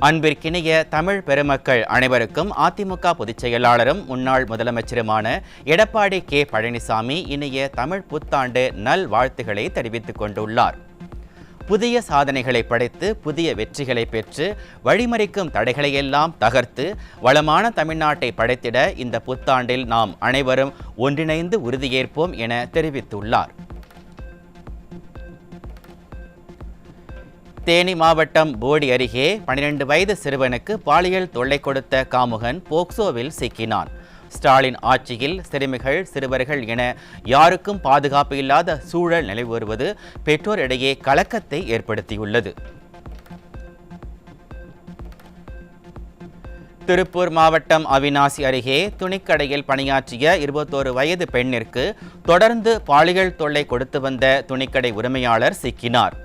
அன்பிற்கினிய தமிழ் பெருமக்கள் அனைவருக்கும் அதிமுக பொதுச் செயலாளரும் முன்னாள் முதலமைச்சருமான எடப்பாடி கே பழனிசாமி இனிய தமிழ் புத்தாண்டு நல்வாழ்த்துக்களை தெரிவித்துக் கொண்டுள்ளார். புதிய சாதனைகளை படைத்து புதிய வெற்றிகளை பெற்று வழிமறிக்கும் தடைகளையெல்லாம் தகர்த்து வளமான தமிழ்நாட்டை படைத்திட இந்த புத்தாண்டில் நாம் அனைவரும் ஒன்றிணைந்து உறுதியேற்போம் என தெரிவித்துள்ளார். தேனி மாவட்டம் போடி அருகே 12 வயது சிறுவனுக்கு பாலியல் தொல்லை கொடுத்த காமுகன் போக்சோவில் சிக்கினான். ஸ்டாலின் ஆட்சியில் சிறுமிகள் சிறுவர்கள் என யாருக்கும் பாதுகாப்பு இல்லாத சூழல் நிலவி வருவது பெற்றோரிடையே கலக்கத்தை ஏற்படுத்தியுள்ளது. திருப்பூர் மாவட்டம் அவிநாசி அருகே துணிக்கடையில் பணியாற்றிய 21 வயது பெண்ணிற்கு தொடர்ந்து பாலியல் தொல்லை கொடுத்து வந்த துணிக்கடை உரிமையாளர் சிக்கினார்.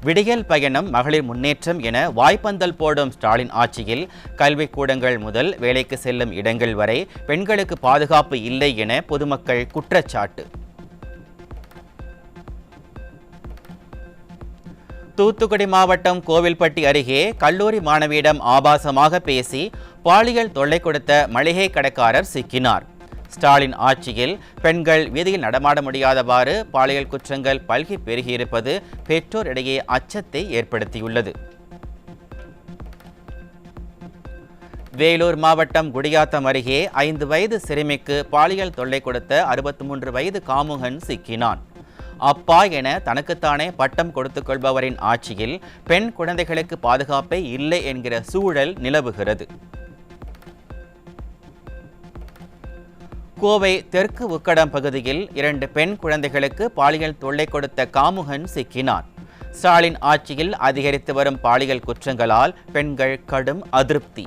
விடியல் பயணம் மகளிர் முன்னேற்றம் என வாய்ப்பந்தல் போடும் ஸ்டாலின் ஆட்சியில் கல்விக்கூடங்கள் முதல் வேலைக்கு செல்லும் இடங்கள் வரை பெண்களுக்கு பாதுகாப்பு இல்லை என பொதுமக்கள் குற்றச்சாட்டு. தூத்துக்குடி மாவட்டம் கோவில்பட்டி அருகே கல்லூரி மாணவியிடம் ஆபாசமாக பேசி பாலியல் தொல்லை கொடுத்த மளிகை கடைக்காரர் சிக்கினார். ஸ்டாலின் ஆட்சியில் பெண்கள் வீதியில் நடமாட முடியாதவாறு பாலியல் குற்றங்கள் பல்கி பெருகியிருப்பது பெற்றோரிடையே அச்சத்தை ஏற்படுத்தியுள்ளது. வேலூர் மாவட்டம் குடியாத்தம் அருகே 5 வயது சிறுமிக்கு பாலியல் தொல்லை கொடுத்த 63 வயது காமுகன் சிக்கினான். அப்பா என தனக்குத்தானே பட்டம் கொடுத்துக் கொள்பவரின் ஆட்சியில் பெண் குழந்தைகளுக்கு பாதுகாப்பே இல்லை என்கிற சூழல் நிலவுகிறது. கோவை தெற்கு உக்கடம் பகுதியில் 2 பெண் குழந்தைகளுக்கு பாலியல் தொல்லை கொடுத்த காமுகன் சிக்கினான். ஸ்டாலின் ஆட்சியில் அதிகரித்து வரும் பாலியல் குற்றங்களால் பெண்கள் கடும் அதிருப்தி.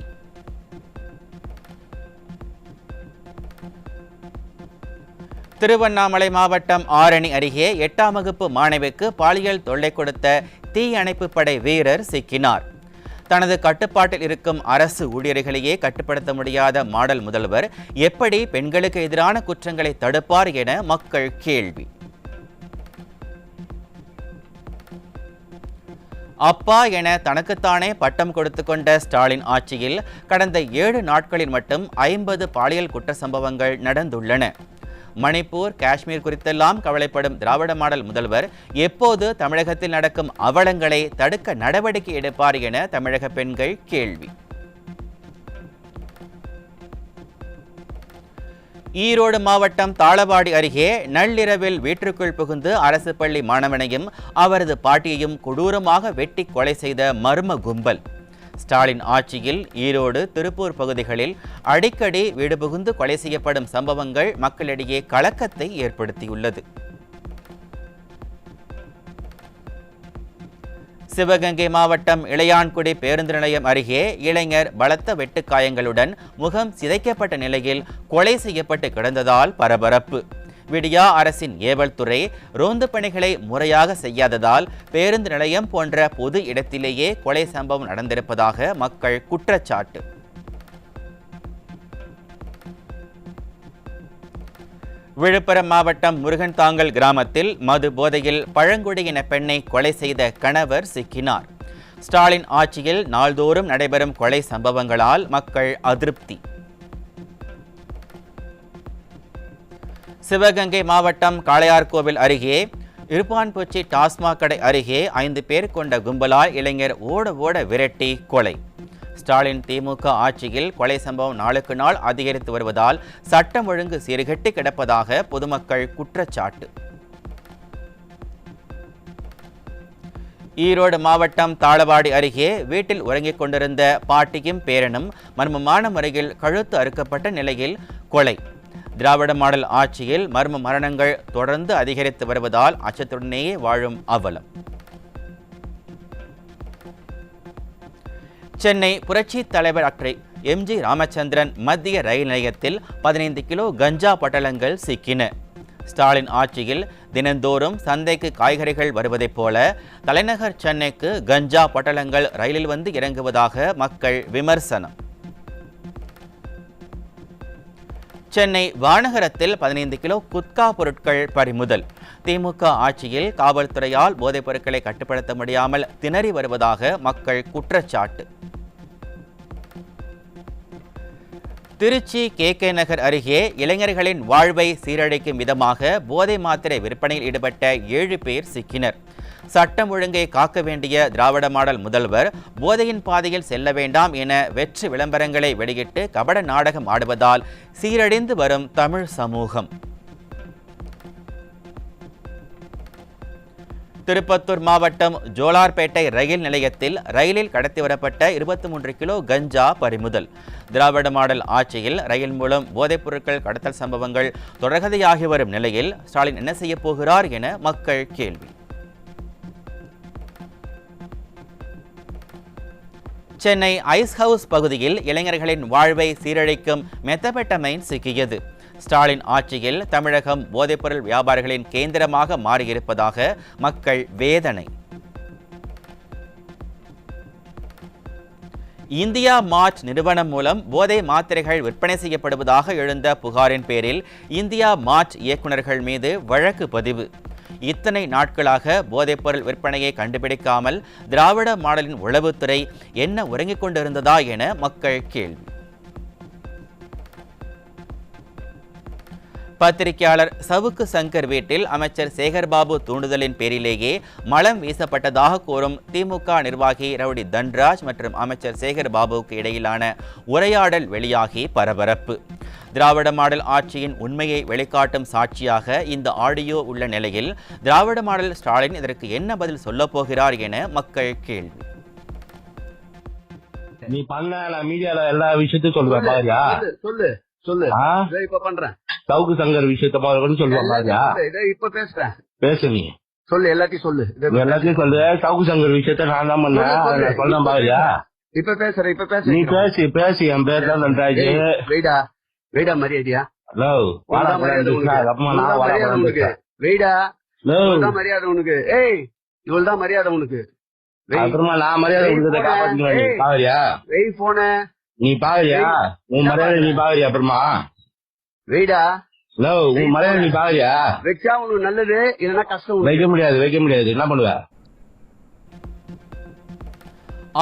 திருவண்ணாமலை மாவட்டம் ஆரணி அருகே 8ஆம் வகுப்பு மாணவிக்கு பாலியல் தொல்லை கொடுத்த தீயணைப்பு படை வீரர் சிக்கினார். தனது கட்டுப்பாட்டில் இருக்கும் அரசு ஊழியர்களையே கட்டுப்படுத்த முடியாத மாடல் முதல்வர் எப்படி பெண்களுக்கு எதிரான குற்றங்களை தடுப்பார் என மக்கள் கேள்வி. அப்பா என தனக்குத்தானே பட்டம் கொடுத்து கொண்ட ஸ்டாலின் ஆட்சியில் கடந்த 7 நாட்களில் மட்டும் 50 பாலியல் குற்ற சம்பவங்கள் நடந்துள்ளன. மணிப்பூர் காஷ்மீர் குறித்தெல்லாம் கவலைப்படும் திராவிட மாடல் முதல்வர் எப்போது தமிழகத்தில் நடக்கும் அவலங்களை தடுக்க நடவடிக்கை எடுப்பார் என தமிழக பெண்கள் கேள்வி. ஈரோடு மாவட்டம் தாளவாடி அருகே நள்ளிரவில் வீட்டிற்குள் புகுந்து அரசு பள்ளி மாணவனையும் அவரது பாட்டியையும் கொடூரமாக வெட்டி கொலை செய்த மர்ம கும்பல். ஸ்டாலின் ஆட்சியில் ஈரோடு திருப்பூர் பகுதிகளில் அடிக்கடி வீடு புகுந்து கொலை செய்யப்படும் சம்பவங்கள் மக்களிடையே கலக்கத்தை ஏற்படுத்தியுள்ளது. சிவகங்கை மாவட்டம் இளையான்குடி பேருந்து நிலையம் அருகே இளைஞர் பலத்த வெட்டுக்காயங்களுடன் முகம் சிதைக்கப்பட்ட நிலையில் கொலை செய்யப்பட்டு கிடந்ததால் பரபரப்பு. விடியா அரசின் ஏவல் துறை ரோந்து பணிகளை முறையாக செய்யாததால் பேருந்து நிலையம் போன்ற பொது இடத்திலேயே கொலை சம்பவம் நடந்திருப்பதாக மக்கள் குற்றச்சாட்டு. விழுப்புரம் மாவட்டம் முருகன்தாங்கல் கிராமத்தில் மது போதையில் பழங்குடியின பெண்ணை கொலை செய்த கணவர் சிக்கினார். ஸ்டாலின் ஆட்சியில் நாள்தோறும் நடைபெறும் கொலை சம்பவங்களால் மக்கள் அதிருப்தி. சிவகங்கை மாவட்டம் காளையார்கோவில் அருகே இருப்பான்பூச்சி டாஸ்மாக் கடை அருகே 5 பேர் கொண்ட கும்பலால் இளைஞர் ஓட விரட்டி கொலை. ஸ்டாலின் திமுக ஆட்சியில் கொலை சம்பவம் நாளுக்கு நாள் அதிகரித்து வருவதால் சட்டம் ஒழுங்கு சீர்கெட்டு கிடப்பதாக பொதுமக்கள் குற்றச்சாட்டு. ஈரோடு மாவட்டம் தாளவாடி அருகே வீட்டில் உறங்கிக் கொண்டிருந்த பாட்டியும் பேரனும் மர்மமான முறையில் கழுத்து அறுக்கப்பட்ட நிலையில் கொலை. திராவிட மாடல் ஆட்சியில் மர்ம மரணங்கள் தொடர்ந்து அதிகரித்து வருவதால் அச்சத்துடனேயே வாழும் அவலம். சென்னை புரட்சி தலைவர் டாக்டர் எம்.ஜி. ராமச்சந்திரன் மத்திய ரயில் நிலையத்தில் 15 கிலோ கஞ்சா பொட்டலங்கள் சிக்கின. ஸ்டாலின் ஆட்சியில் தினந்தோறும் சந்தைக்கு காய்கறிகள் வருவதைப் போல தலைநகர் சென்னைக்கு கஞ்சா பொட்டலங்கள் ரயிலில் வந்து இறங்குவதாக மக்கள் விமர்சனம். சென்னை வானகரத்தில் 15 கிலோ குட்கா பொருட்கள் பறிமுதல். திமுக ஆட்சியில் காவல்துறையால் போதைப் பொருட்களை கட்டுப்படுத்த முடியாமல் திணறி வருவதாக மக்கள் குற்றச்சாட்டு. திருச்சி கே நகர் அருகே இளைஞர்களின் வாழ்வை சீரழிக்கும் விதமாக போதை மாத்திரை விற்பனையில் ஈடுபட்ட 7 பேர் சிக்கினர். சட்டம் ஒழுங்கை காக்க வேண்டிய திராவிட மாடல் முதல்வர் போதையின் பாதையில் செல்ல வேண்டாம் என வெற்று விளம்பரங்களை வெளியிட்டு கபட நாடகம் ஆடுவதால் சீரழிந்து வரும் தமிழ் சமூகம். திருப்பத்தூர் மாவட்டம் ஜோலார்பேட்டை ரயில் நிலையத்தில் ரயிலில் கடத்தி வரப்பட்ட 23 கிலோ கஞ்சா பறிமுதல். திராவிட மாடல் ஆட்சியில் ரயில் மூலம் போதைப் பொருட்கள் கடத்தல் சம்பவங்கள் தொடர்கதையாகி வரும் நிலையில் ஸ்டாலின் என்ன செய்ய போகிறார் என மக்கள் கேள்வி. சென்னை ஐஸ் ஹவுஸ் பகுதியில் இளைஞர்களின் வாழ்வை சீரழிக்கும் மெத்தபெட்டமைன் சிக்கியது. ஸ்டாலின் ஆட்சியில் தமிழகம் போதைப்பொருள் வியாபாரிகளின் கேந்திரமாக மாறியிருப்பதாக மக்கள் வேதனை. இந்தியா மார்ட் நிறுவனம் மூலம் போதை மாத்திரைகள் விற்பனை செய்யப்படுவதாக எழுந்த புகாரின் பேரில் இந்தியா மார்ட் இயக்குநர்கள் மீது வழக்கு பதிவு. இத்தனை நாட்களாக போதைப்பொருள் விற்பனையை கண்டுபிடிக்காமல் திராவிட மாடலின் உளவுத்துறை என்ன உறங்கிக் கொண்டிருந்ததா என மக்கள் கேள்வி. பத்திரிகையாளர் சவுக்கு சங்கர் வீட்டில் அமைச்சர் சேகர்பாபு தூண்டுதலின் பேரிலேயே மலம் வீசப்பட்டதாக கூறும் திமுக நிர்வாகி ரவுடி தன்ராஜ் மற்றும் அமைச்சர் சேகர்பாபுவுக்கு இடையிலான உரையாடல் வெளியாகி பரபரப்பு. திராவிட மாடல் ஆட்சியின் உண்மையை வெளிக்காட்டும் சாட்சியாக இந்த ஆடியோ உள்ள நிலையில் திராவிட மாடல் ஸ்டாலின் இதற்கு என்ன பதில் சொல்ல போகிறார் என மக்கள் கேள்வி. நீ பண்ண மீடியால எல்லா விஷயத்தையும் சொல்லுவேன். சொல்லு இப்ப பண்றேன். சவுக்கு சங்கர் விஷயத்த சொல்லுவாங்க. இப்ப பேசுறேன். பேசு நீ சொல்லு, எல்லாத்தையும் சொல்லு. சவுக்கு சங்கர் விஷயத்த நான் தான் பண்ணேன். சொல்றேன் பாருயா. இப்ப பேசுற. நீ பேசு. என் பேர் தான் நன்றாஜ். வெயிடா மரியாதையா? ஹலோ மரியாதை உனக்கு. ஏய் இவள் தான் மரியாதை உனக்கு. அப்புறமா நான் மரியாதை கொடுத்தத பாருயா. வெய் போன நீ பாக்குறியா? உன் மரியாதை நீ பாக்குறியா? அப்புறமா வெயிடா உன் மரியாதை நீ பாக்குறியா? வச்சா உனக்கு நல்லது, இல்லைன்னா கஷ்டம். வைக்க முடியாது. என்ன பண்ணுவ?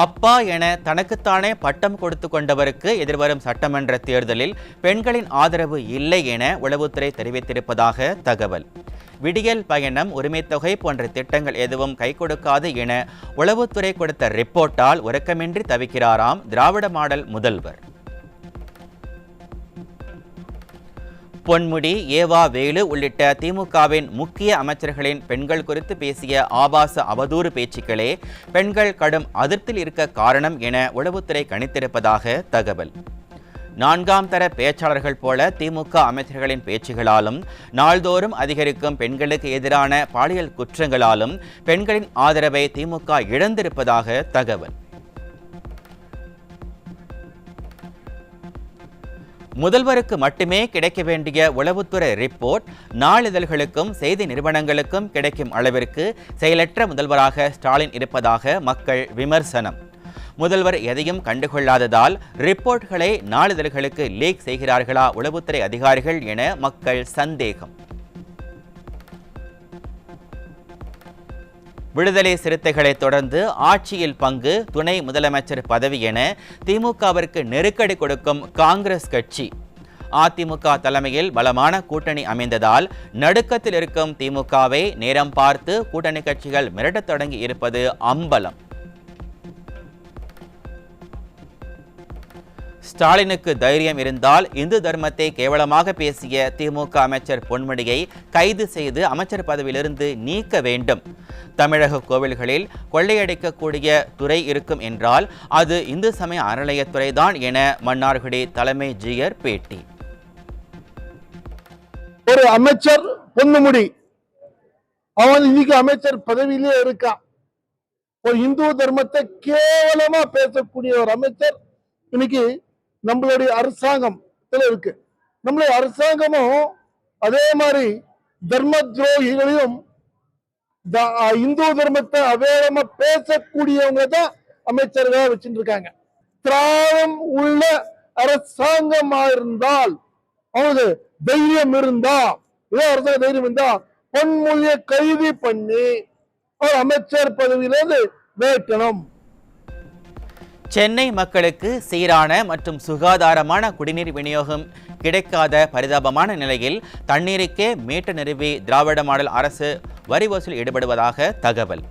அப்பா என தனக்குத்தானே பட்டம் கொடுத்து கொண்டவருக்கு எதிர்வரும் சட்டமன்ற தேர்தலில் பெண்களின் ஆதரவு இல்லை என உளவுத்துறை தெரிவித்திருப்பதாக தகவல். விடியல் பயணம், உரிமைத்தொகை போன்ற திட்டங்கள் எதுவும் கை கொடுக்காது என உளவுத்துறை கொடுத்த ரிப்போர்ட்டால் உறக்கமின்றி தவிக்கிறாராம் திராவிட மாடல் முதல்வர். பொன்முடி, ஏவா வேலு உள்ளிட்ட திமுகவின் முக்கிய அமைச்சர்களின் பெண்கள் குறித்து பேசிய ஆபாச அவதூறு பேச்சுக்களே பெண்கள் கடும் அதிருப்தியில் இருக்க காரணம் என உளவுத்துறை கணித்திருப்பதாக தகவல். 4ஆம் தர பேச்சாளர்கள் போல திமுக அமைச்சர்களின் பேச்சுகளாலும் நாள்தோறும் அதிகரிக்கும் பெண்களுக்கு எதிரான பாலியல் குற்றங்களாலும் பெண்களின் ஆதரவை திமுக இழந்திருப்பதாக தகவல். முதல்வருக்கு மட்டுமே கிடைக்க வேண்டிய உளவுத்துறை ரிப்போர்ட் நாளிதழ்களுக்கும் செய்தி நிறுவனங்களுக்கும் கிடைக்கும் அளவிற்கு செயலற்ற முதல்வராக ஸ்டாலின் இருப்பதாக மக்கள் விமர்சனம். முதல்வர் எதையும் கண்டுகொள்ளாததால் ரிப்போர்ட்களை நாளிதழ்களுக்கு லீக் செய்கிறார்களா உளவுத்துறை அதிகாரிகள் என மக்கள் சந்தேகம். விடுதலை சிறுத்தைகளை தொடர்ந்து ஆட்சியில் பங்கு, துணை முதலமைச்சர் பதவி என திமுகவிற்கு நெருக்கடி கொடுக்கும் காங்கிரஸ் கட்சி. அதிமுக தலைமையில் பலமான கூட்டணி அமைந்ததால் நடுக்கத்தில் இருக்கும் திமுகவை நேரம் பார்த்து கூட்டணி கட்சிகள் மிரட்டத் தொடங்கி இருப்பது அம்பலம். ஸ்டாலினுக்கு தைரியம் இருந்தால் இந்து தர்மத்தை கேவலமாக பேசிய திமுக அமைச்சர் பொன்முடியை கைது செய்து அமைச்சர் பதவியிலிருந்து நீக்க வேண்டும். தமிழக கோவில்களில் கொள்ளையடிக்கக்கூடிய துறை இருக்கும் என்றால் அது இந்து சமய அறநிலையத்துறை தான் என மன்னார்குடி தலைமை ஜீயர் பேட்டி. ஒரு அமைச்சர் பொன்முடி, அவன் இன்னைக்கு அமைச்சர் பதவியிலே இருக்கான். ஒரு இந்து தர்மத்தை கேவலமா பேசக்கூடிய ஒரு அமைச்சர் இன்னைக்கு நம்மளுடைய அரசாங்கத்துல இருக்கு. நம்மளுடைய அரசாங்கமும் அதே மாதிரி தர்ம துரோகிகளையும் இந்து தர்மத்தை அவேளமா பேசக்கூடியவங்க தான் அமைச்சர்களா வச்சுட்டு இருக்காங்க. திராவிடம் உள்ள அரசாங்கமா இருந்தால், அவங்களுக்கு தைரியம் இருந்தா, அரசாங்க தைரியம் இருந்தா பொன்மொழியை கைது பண்ணி அவர் அமைச்சர் பதவியிலிருந்து வேட்டணும். சென்னை மக்களுக்கு சீரான மற்றும் சுகாதாரமான குடிநீர் விநியோகம் கிடைக்காத பரிதாபமான நிலையில் தண்ணீருக்கே மீட்டர் நிறுவி திராவிட மாடல் அரசு வரி வசூல் ஈடுபடுவதாக தகவல்.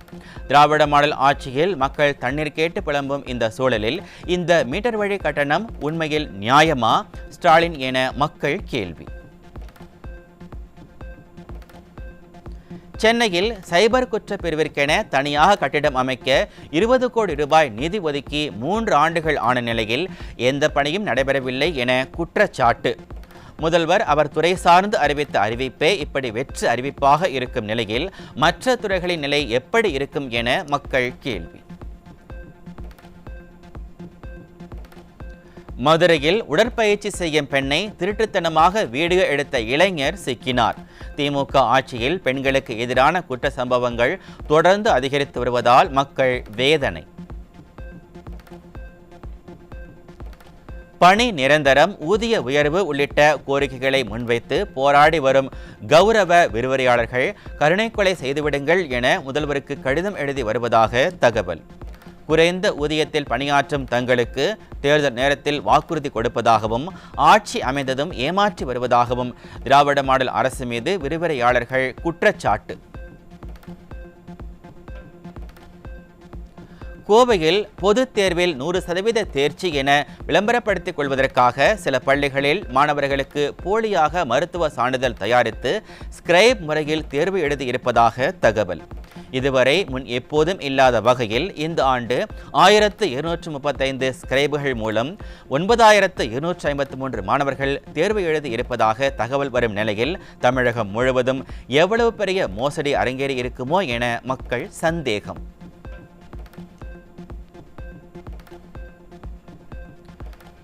திராவிட மாடல் ஆட்சியில் மக்கள் தண்ணீர் கேட்டு புலம்பும் இந்த சூழலில் இந்த மீட்டர் வழி கட்டணம் உண்மையில் நியாயமா ஸ்டாலின் என மக்கள் கேள்வி. சென்னையில் சைபர் குற்ற பிரிவிற்கென தனியாக கட்டிடம் அமைக்க 20 கோடி ரூபாய் நிதி ஒதுக்கி 3 ஆண்டுகள் ஆன நிலையில் எந்த பணியும் நடைபெறவில்லை என குற்றச்சாட்டு. முதல்வர் அவர் துறை சார்ந்து அறிவித்த அறிவிப்பே இப்படி வெற்று அறிவிப்பாக இருக்கும் நிலையில் மற்ற துறைகளின் நிலை எப்படி இருக்கும் என மக்கள் கேள்வி. மதுரையில் உடற்பயிற்சி செய்யும் பெண்ணை திருட்டுத்தனமாக வீடியோ எடுத்த இளைஞர் சிக்கினார். திமுக ஆட்சியில் பெண்களுக்கு எதிரான குற்ற சம்பவங்கள் தொடர்ந்து அதிகரித்து வருவதால் மக்கள் வேதனை. பணி நிரந்தரம், ஊதிய உயர்வு உள்ளிட்ட கோரிக்கைகளை முன்வைத்து போராடி வரும் கௌரவ விரிவுரையாளர்கள் கருணை கொலை செய்துவிடுங்கள் என முதல்வருக்கு கடிதம் எழுதி வருவதாக தகவல். குறைந்த ஊதியத்தில் பணியாற்றும் தங்களுக்கு தேர்தல் நேரத்தில் வாக்குறுதி கொடுப்பதாகவும் ஆட்சி அமைந்ததும் ஏமாற்றி வருவதாகவும் திராவிட மாடல் அரசு மீது விரிவுரையாளர்கள் குற்றச்சாட்டு. கோவையில் பொதுத் தேர்வில் 100% தேர்ச்சி என விளம்பரப்படுத்திக் கொள்வதற்காக சில பள்ளிகளில் மாணவர்களுக்கு போலியாக மருத்துவ சான்றிதழ் தயாரித்து ஸ்கிரைப் முறையில் தேர்வு எழுதியிருப்பதாக தகவல். இதுவரை முன் எப்போதும் இல்லாத வகையில் இந்த ஆண்டு 1235 ஸ்கிரைபுகள் மூலம் 9253 மாணவர்கள் தேர்வு எழுதி இருப்பதாக தகவல் வரும் நிலையில் தமிழகம் முழுவதும் எவ்வளவு பெரிய மோசடி அரங்கேறி இருக்குமோ என மக்கள் சந்தேகம்.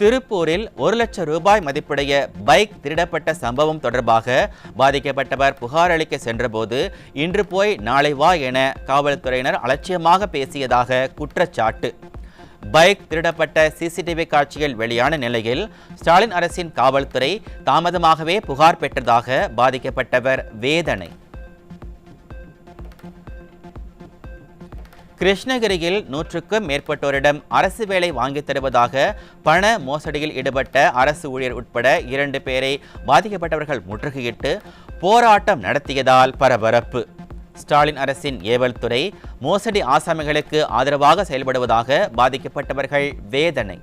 திருப்பூரில் 1 லட்சம் ரூபாய் மதிப்புடைய பைக் திருடப்பட்ட சம்பவம் தொடர்பாக பாதிக்கப்பட்டவர் புகார் அளிக்க சென்றபோது இன்று போய் நாளை வா என காவல்துறையினர் அலட்சியமாக பேசியதாக குற்றச்சாட்டு. பைக் திருடப்பட்ட சிசிடிவி காட்சிகள் வெளியான நிலையில் ஸ்டாலின் அரசின் காவல்துறை தாமதமாகவே புகார் பெற்றதாக பாதிக்கப்பட்டவர் வேதனை. கிருஷ்ணகிரியில் 100க்கும் மேற்பட்டோரிடம் அரசு வேலை வாங்கித் தருவதாக பண மோசடியில் ஈடுபட்ட அரசு ஊழியர் உட்பட 2 பேரை பாதிக்கப்பட்டவர்கள் முற்றுகையிட்டு போராட்டம் நடத்தியதால் பரபரப்பு. ஸ்டாலின் அரசின் ஏவல் துறை மோசடி ஆசாமிகளுக்கு ஆதரவாக செயல்படுவதாக பாதிக்கப்பட்டவர்கள் வேதனை.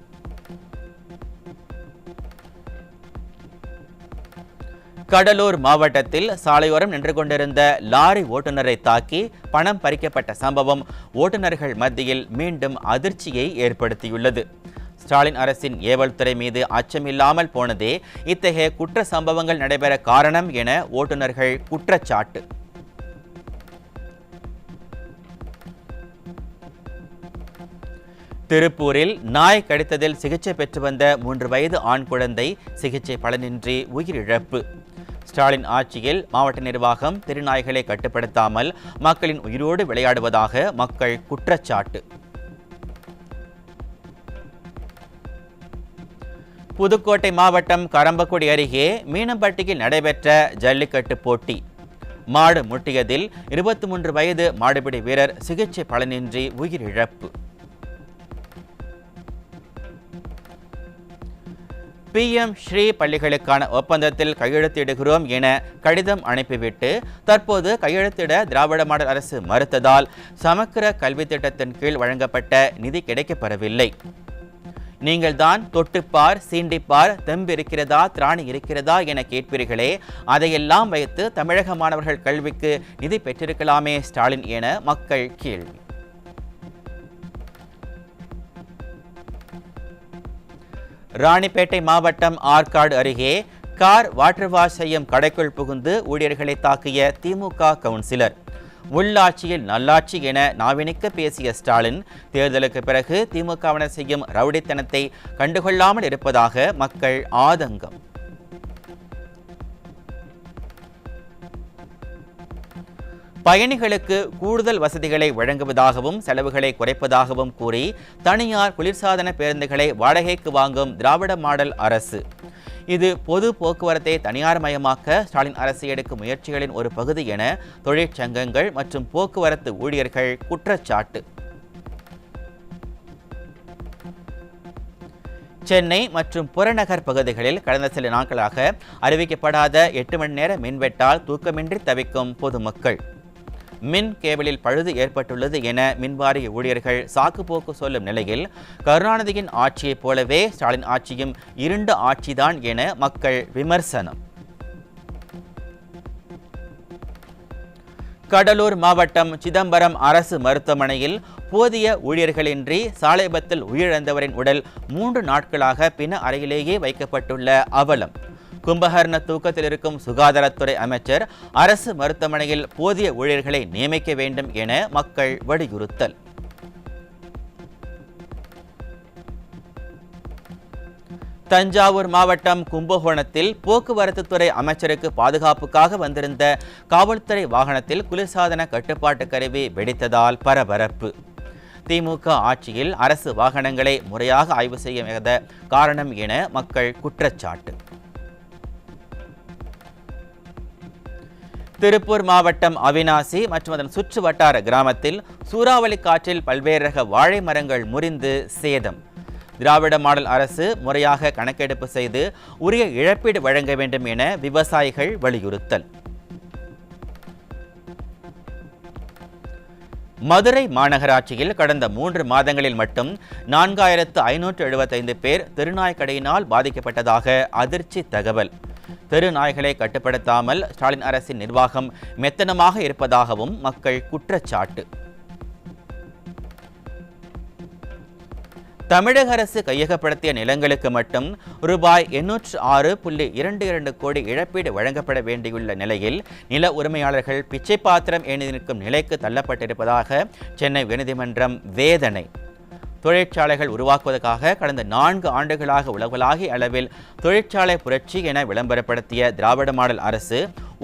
கடலூர் மாவட்டத்தில் சாலையோரம் நின்று கொண்டிருந்த லாரி ஓட்டுநரை தாக்கி பணம் பறிக்கப்பட்ட சம்பவம் ஓட்டுநர்கள் மத்தியில் மீண்டும் அதிர்ச்சியை ஏற்படுத்தியுள்ளது. ஸ்டாலின் அரசின் ஏவல் துறை மீது அச்சமில்லாமல் போனதே இத்தகைய குற்ற சம்பவங்கள் நடைபெற காரணம் என ஓட்டுநர்கள் குற்றச்சாட்டு. திருப்பூரில் நாய் கடித்ததில் சிகிச்சை பெற்று வந்த 3 வயது ஆண் குழந்தை சிகிச்சை பலனின்றி உயிரிழப்பு. ஸ்டாலின் ஆட்சியில் மாவட்ட நிர்வாகம் திருநாய்களை கட்டுப்படுத்தாமல் மக்களின் உயிரோடு விளையாடுவதாக மக்கள் குற்றச்சாட்டு. புதுக்கோட்டை மாவட்டம் கரம்பக்குடி அருகே மீனம்பட்டியில் நடைபெற்ற ஜல்லிக்கட்டு போட்டி. மாடு முட்டியதில் 23 வயது மாடுபிடி வீரர் சிகிச்சை பலனின்றி உயிரிழப்பு. PM ஸ்ரீ பள்ளிகளுக்கான ஒப்பந்தத்தில் கையெழுத்திடுகிறோம் என கடிதம் அனுப்பிவிட்டு தற்போது கையெழுத்திட திராவிட மாடல் அரசு மறுத்ததால் சமக்கிர கல்வி திட்டத்தின் கீழ் வழங்கப்பட்ட நிதி கிடைக்கப்பெறவில்லை. நீங்கள் தான் தொட்டுப்பார், சீண்டிப்பார், தெம்பு இருக்கிறதா, திராணி இருக்கிறதா என கேட்பீர்களே, அதையெல்லாம் வைத்து தமிழக மாணவர்கள் கல்விக்கு நிதி பெற்றிருக்கலாமே ஸ்டாலின் என மக்கள் கேள்வி. ராணிப்பேட்டை மாவட்டம் ஆற்காடு அருகே கார் வாட்டர் வாஷ் செய்யும் கடைக்குள் புகுந்து ஊழியர்களை தாக்கிய திமுக கவுன்சிலர். உள்ளாட்சியில் நல்லாட்சி என நாவினிக்க பேசிய ஸ்டாலின் தேர்தலுக்கு பிறகு திமுகவினர் செய்யும் ரவுடித்தனத்தை கண்டுகொள்ளாமல் இருப்பதாக மக்கள் ஆதங்கம். பயணிகளுக்கு கூடுதல் வசதிகளை வழங்குவதாகவும் செலவுகளை குறைப்பதாகவும் கூறி தனியார் குளிர்சாதன பேருந்துகளை வாடகைக்கு வாங்கும் திராவிட மாடல் அரசு. இது பொது போக்குவரத்தை தனியார்மயமாக்க ஸ்டாலின் அரசு எடுக்கும் முயற்சிகளின் ஒரு பகுதி என தொழிற்சங்கங்கள் மற்றும் போக்குவரத்து ஊழியர்கள் குற்றச்சாட்டு. சென்னை மற்றும் புறநகர் பகுதிகளில் கடந்த சில நாட்களாக அறிவிக்கப்படாத 8 மணி நேர மின்வெட்டால் தூக்கமின்றி தவிக்கும் பொதுமக்கள். மின் கேபிளில் பழுது ஏற்பட்டுள்ளது என மின்வாரிய ஊழியர்கள் சாக்குப்போக்கு சொல்லும் நிலையில் கருணாநிதியின் ஆட்சியைப் போலவே ஸ்டாலின் ஆட்சியும் இருண்ட ஆட்சிதான் என மக்கள் விமர்சனம். கடலூர் மாவட்டம் சிதம்பரம் அரசு மருத்துவமனையில் போதிய ஊழியர்களின்றி சாலை விபத்தில் உயிரிழந்தவரின் உடல் 3 நாட்களாக பிண அறையிலேயே வைக்கப்பட்டுள்ள அவலம். கும்பகர்ண தூக்கத்தில் இருக்கும் சுகாதாரத்துறை அமைச்சர் அரசு மருத்துவமனையில் போதிய ஊழியர்களை நியமிக்க வேண்டும் என மக்கள் வலியுறுத்தல். தஞ்சாவூர் மாவட்டம் கும்பகோணத்தில் போக்குவரத்து துறை அமைச்சருக்கு பாதுகாப்புக்காக வந்திருந்த காவல்துறை வாகனத்தில் குளிர்சாதன கட்டுப்பாட்டு கருவி வெடித்ததால் பரபரப்பு. திமுக ஆட்சியில் அரசு வாகனங்களை முறையாக ஆய்வு செய்யாத காரணம் என மக்கள் குற்றச்சாட்டு. திருப்பூர் மாவட்டம் அவிநாசி மற்றும் அதன் சுற்று வட்டார கிராமத்தில் சூறாவளி காற்றில் பல்வேறு ரக வாழை மரங்கள் முறிந்து சேதம். திராவிட மாடல் அரசு முறையாக கணக்கெடுப்பு செய்து உரிய இழப்பீடு வழங்க வேண்டும் என விவசாயிகள் வலியுறுத்தல். மதுரை மாநகராட்சியில் கடந்த 3 மாதங்களில் மட்டும் 4575 பேர் தெருநாய்க்கடியினால் பாதிக்கப்பட்டதாக அதிர்ச்சி தகவல். தெருநாய்களை கட்டுப்படுத்தாமல் ஸ்டாலின் அரசின் நிர்வாகம் மெத்தனமாக இருப்பதாகவும் மக்கள் குற்றச்சாட்டு. தமிழக அரசு கையகப்படுத்திய நிலங்களுக்கு மட்டும் ரூபாய் 806.22 கோடி இழப்பீடு வழங்கப்பட வேண்டியுள்ள நிலையில் நில உரிமையாளர்கள் பிச்சை பாத்திரம் ஏந்தி நிற்கும் நிலைக்கு தள்ளப்பட்டிருப்பதாக சென்னை உயர்நீதிமன்றம் வேதனை. தொழிற்சாலைகள் உருவாக்குவதற்காக கடந்த 4 ஆண்டுகளாக உலகளாவிய அளவில் தொழிற்சாலை புரட்சி என விளம்பரப்படுத்திய திராவிட மாடல் அரசு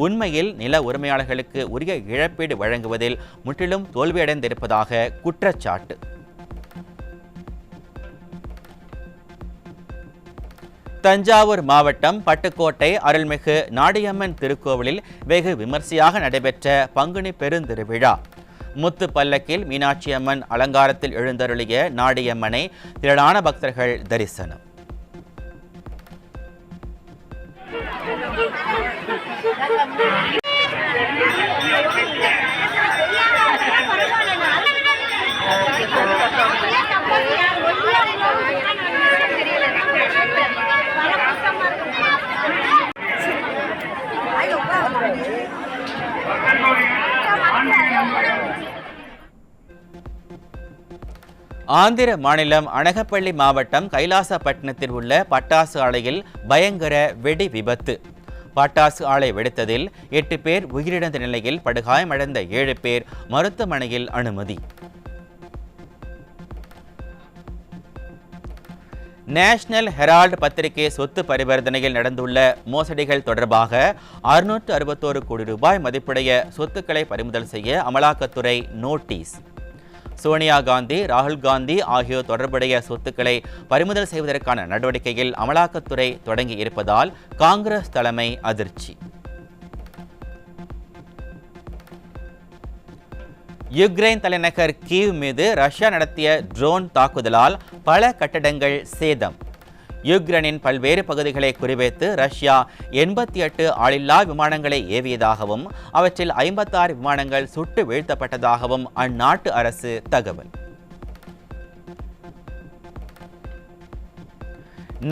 உண்மையில் நில உரிமையாளர்களுக்கு உரிய இழப்பீடு வழங்குவதில் முற்றிலும் தோல்வியடைந்திருப்பதாக குற்றச்சாட்டு. தஞ்சாவூர் மாவட்டம் பட்டுக்கோட்டை அருள்மிகு நாடியம்மன் திருக்கோவிலில் வெகு விமர்சையாக நடைபெற்ற பங்குனி பெருந்திருவிழா. முத்து பல்லக்கில் மீனாட்சி அம்மன் அலங்காரத்தில் எழுந்தருளிய நாடியம்மனை திரளான பக்தர்கள் தரிசனம். ஆந்திர மாநிலம் அனகப்பள்ளி மாவட்டம் கைலாசப்பட்டினத்தில் உள்ள பட்டாசு ஆலையில் பயங்கர வெடி விபத்து. பட்டாசு ஆலை வெடித்ததில் 8 பேர் உயிரிழந்த நிலையில் படுகாயமடைந்த 7 பேர் மருத்துவமனையில் அனுமதி. நேஷனல் ஹெரால்டு பத்திரிகை சொத்து பரிவர்த்தனையில் நடந்துள்ள மோசடிகள் தொடர்பாக 661 கோடி ரூபாய் மதிப்புடைய சொத்துக்களை பறிமுதல் செய்ய அமலாக்கத்துறை நோட்டீஸ். சோனியா காந்தி, ராகுல் காந்தி ஆகியோர் தொடர்புடைய சொத்துக்களை பறிமுதல் செய்வதற்கான நடவடிக்கையில் அமலாக்கத்துறை தொடங்கி இருப்பதால் காங்கிரஸ் தலைமை அதிர்ச்சி. யுக்ரைன் தலைநகர் கீவ் மீது ரஷ்யா நடத்திய ட்ரோன் தாக்குதலால் பல கட்டடங்கள் சேதம். யுக்ரைனின் பல்வேறு பகுதிகளை குறிவைத்து ரஷ்யா 88 ஆளில்லா விமானங்களை ஏவியதாகவும் அவற்றில் 56 விமானங்கள் சுட்டு வீழ்த்தப்பட்டதாகவும் அந்நாட்டு அரசு தகவல்.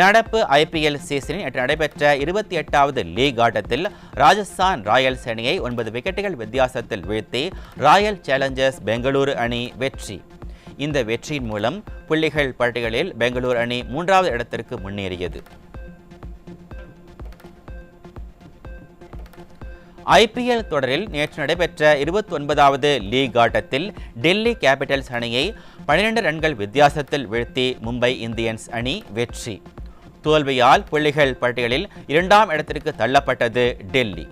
நடப்பு IPL சீசனில் நேற்று நடைபெற்ற 28வது லீக் ஆட்டத்தில் ராஜஸ்தான் ராயல்ஸ் அணியை 9 விக்கெட்டுகள் வித்தியாசத்தில் வீழ்த்தி ராயல் சேலஞ்சர்ஸ் பெங்களூரு அணி வெற்றி. இந்த வெற்றியின் மூலம் புள்ளிகள் பட்டியலில் பெங்களூரு அணி 3வது இடத்திற்கு முன்னேறியது. IPL தொடரில் நேற்று நடைபெற்ற 29வது லீக் ஆட்டத்தில் டெல்லி கேபிட்டல்ஸ் அணியை 12 ரன்கள் வித்தியாசத்தில் வீழ்த்தி மும்பை இந்தியன்ஸ் அணி வெற்றி. தோல்வியால் புள்ளிகள் பட்டியலில் 2ஆம் இடத்திற்கு தள்ளப்பட்டது டெல்லி.